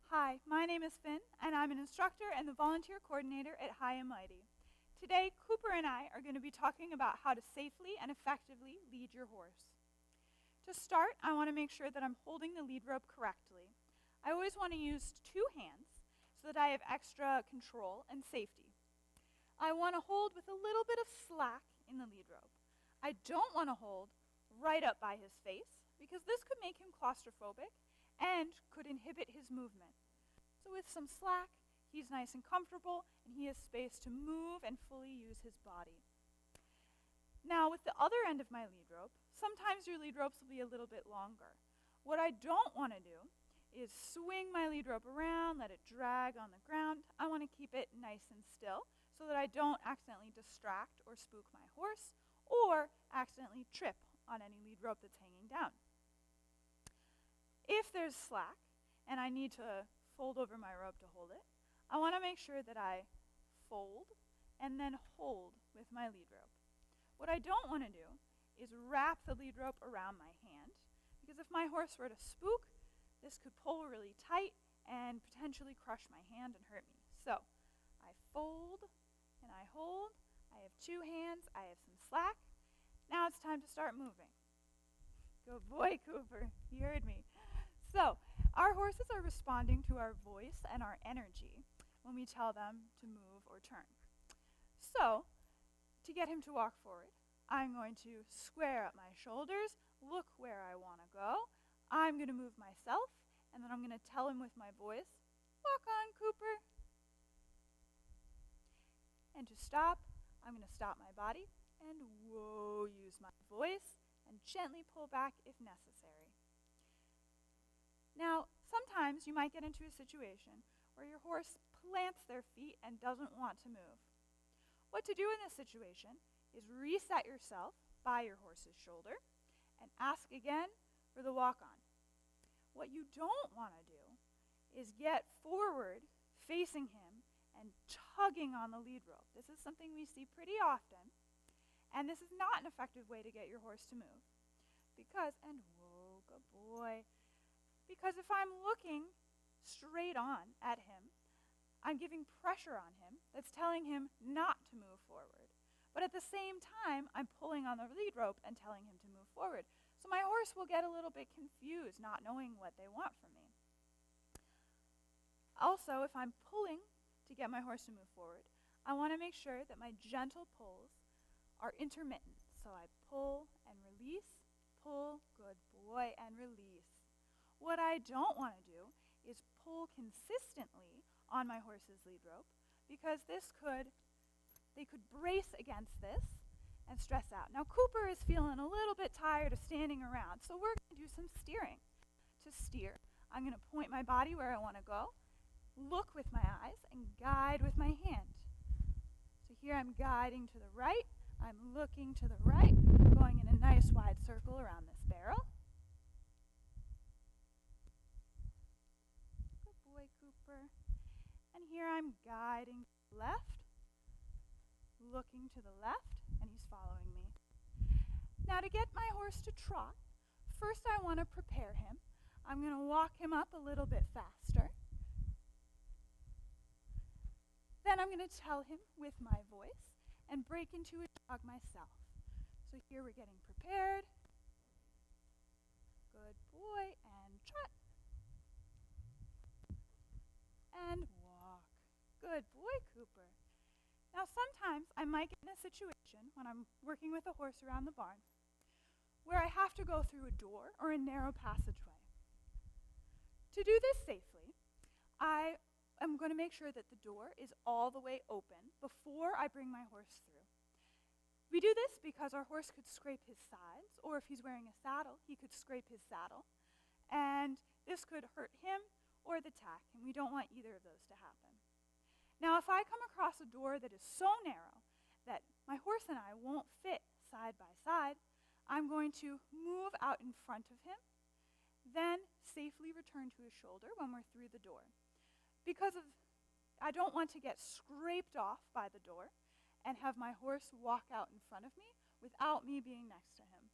Hi, my name is Finn, and I'm an instructor and the volunteer coordinator at High and Mighty. Today, Cooper and I are going to be talking about how to safely and effectively lead your horse. To start, I want to make sure that I'm holding the lead rope correctly. I always want to use two hands so that I have extra control and safety. I want to hold with a little bit of slack in the lead rope. I don't want to hold right up by his face because this could make him claustrophobic and could inhibit his movement. So with some slack, he's nice and comfortable, and he has space to move and fully use his body. Now with the other end of my lead rope, sometimes your lead ropes will be a little bit longer. What I don't want to do is swing my lead rope around, let it drag on the ground. I want to keep it nice and still so that I don't accidentally distract or spook my horse or accidentally trip on any lead rope that's hanging down. If there's slack and I need to fold over my rope to hold it, I want to make sure that I fold and then hold with my lead rope. What I don't want to do is wrap the lead rope around my hand, because if my horse were to spook, this could pull really tight and potentially crush my hand and hurt me. So I fold and I hold. I have two hands. I have some slack. Now it's time to start moving. Good boy, Cooper. You heard me. So our horses are responding to our voice and our energy when we tell them to move or turn. So to get him to walk forward, I'm going to square up my shoulders, look where I want to go. I'm going to move myself, and then I'm going to tell him with my voice, "Walk on, Cooper." And to stop, I'm going to stop my body and use my voice and gently pull back if necessary. Now, sometimes you might get into a situation where your horse plants their feet and doesn't want to move. What to do in this situation is reset yourself by your horse's shoulder and ask again for the walk-on. What you don't want to do is get forward facing him and tugging on the lead rope. This is something we see pretty often, and this is not an effective way to get your horse to move. Because good boy. Because if I'm looking straight on at him, I'm giving pressure on him that's telling him not to move forward. But at the same time, I'm pulling on the lead rope and telling him to move forward. So my horse will get a little bit confused, not knowing what they want from me. Also, if I'm pulling to get my horse to move forward, I want to make sure that my gentle pulls are intermittent. So I pull and release, pull, good boy, and release. What I don't want to do is pull consistently on my horse's lead rope, because they could brace against this and stress out. Now Cooper is feeling a little bit tired of standing around, so we're going to do some steering. To steer, I'm going to point my body where I want to go, look with my eyes, and guide with my hand. So here I'm guiding to the right, I'm looking to the right, going in a nice wide circle around this barrel. Good boy, Cooper. And here I'm guiding to the left, looking to the left, and he's following me. Now to get my horse to trot, first I want to prepare him. I'm going to walk him up a little bit faster. Then I'm going to tell him with my voice and break into a jog myself. So here we're getting prepared. Good boy, and trot. And walk. Good boy, Cooper. Now sometimes I might get in a situation when I'm working with a horse around the barn where I have to go through a door or a narrow passageway. To do this safely, I am going to make sure that the door is all the way open before I bring my horse through. We do this because our horse could scrape his sides, or if he's wearing a saddle, he could scrape his saddle, and this could hurt him or the tack, and we don't want either of those to happen. Now, if I come across a door that is so narrow that my horse and I won't fit side by side, I'm going to move out in front of him, then safely return to his shoulder when we're through the door. I don't want to get scraped off by the door and have my horse walk out in front of me without me being next to him.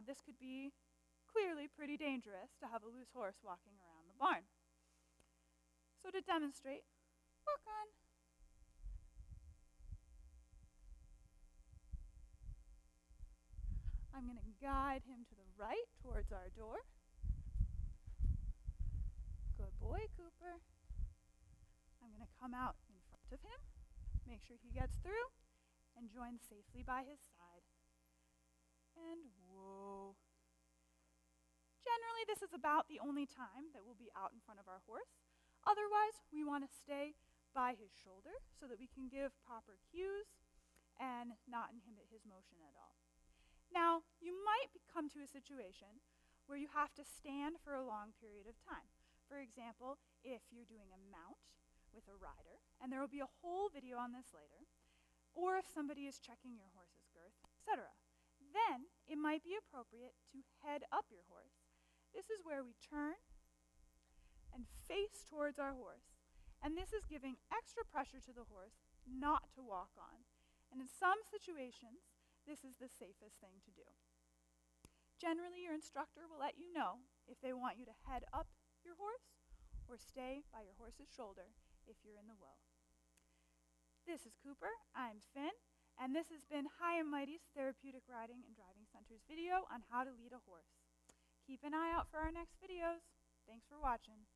This could be clearly pretty dangerous to have a loose horse walking around the barn. So to demonstrate, walk on. I'm going to guide him to the right towards our door. Good boy, Cooper. I'm going to come out in front of him, make sure he gets through, and join safely by his side. And whoa. Generally, this is about the only time that we'll be out in front of our horse. Otherwise, we want to stay by his shoulder so that we can give proper cues and not inhibit his motion at all. Now, you might come to a situation where you have to stand for a long period of time. For example, if you're doing a mount with a rider, and there will be a whole video on this later, or if somebody is checking your horse's girth, etc. Then it might be appropriate to head up your horse. This is where we turn and face towards our horse. And this is giving extra pressure to the horse not to walk on. And in some situations, this is the safest thing to do. Generally, your instructor will let you know if they want you to head up your horse or stay by your horse's shoulder if you're in the woe. This is Cooper, I'm Finn, and this has been High and Mighty's Therapeutic Riding and Driving Center's video on how to lead a horse. Keep an eye out for our next videos. Thanks for watching.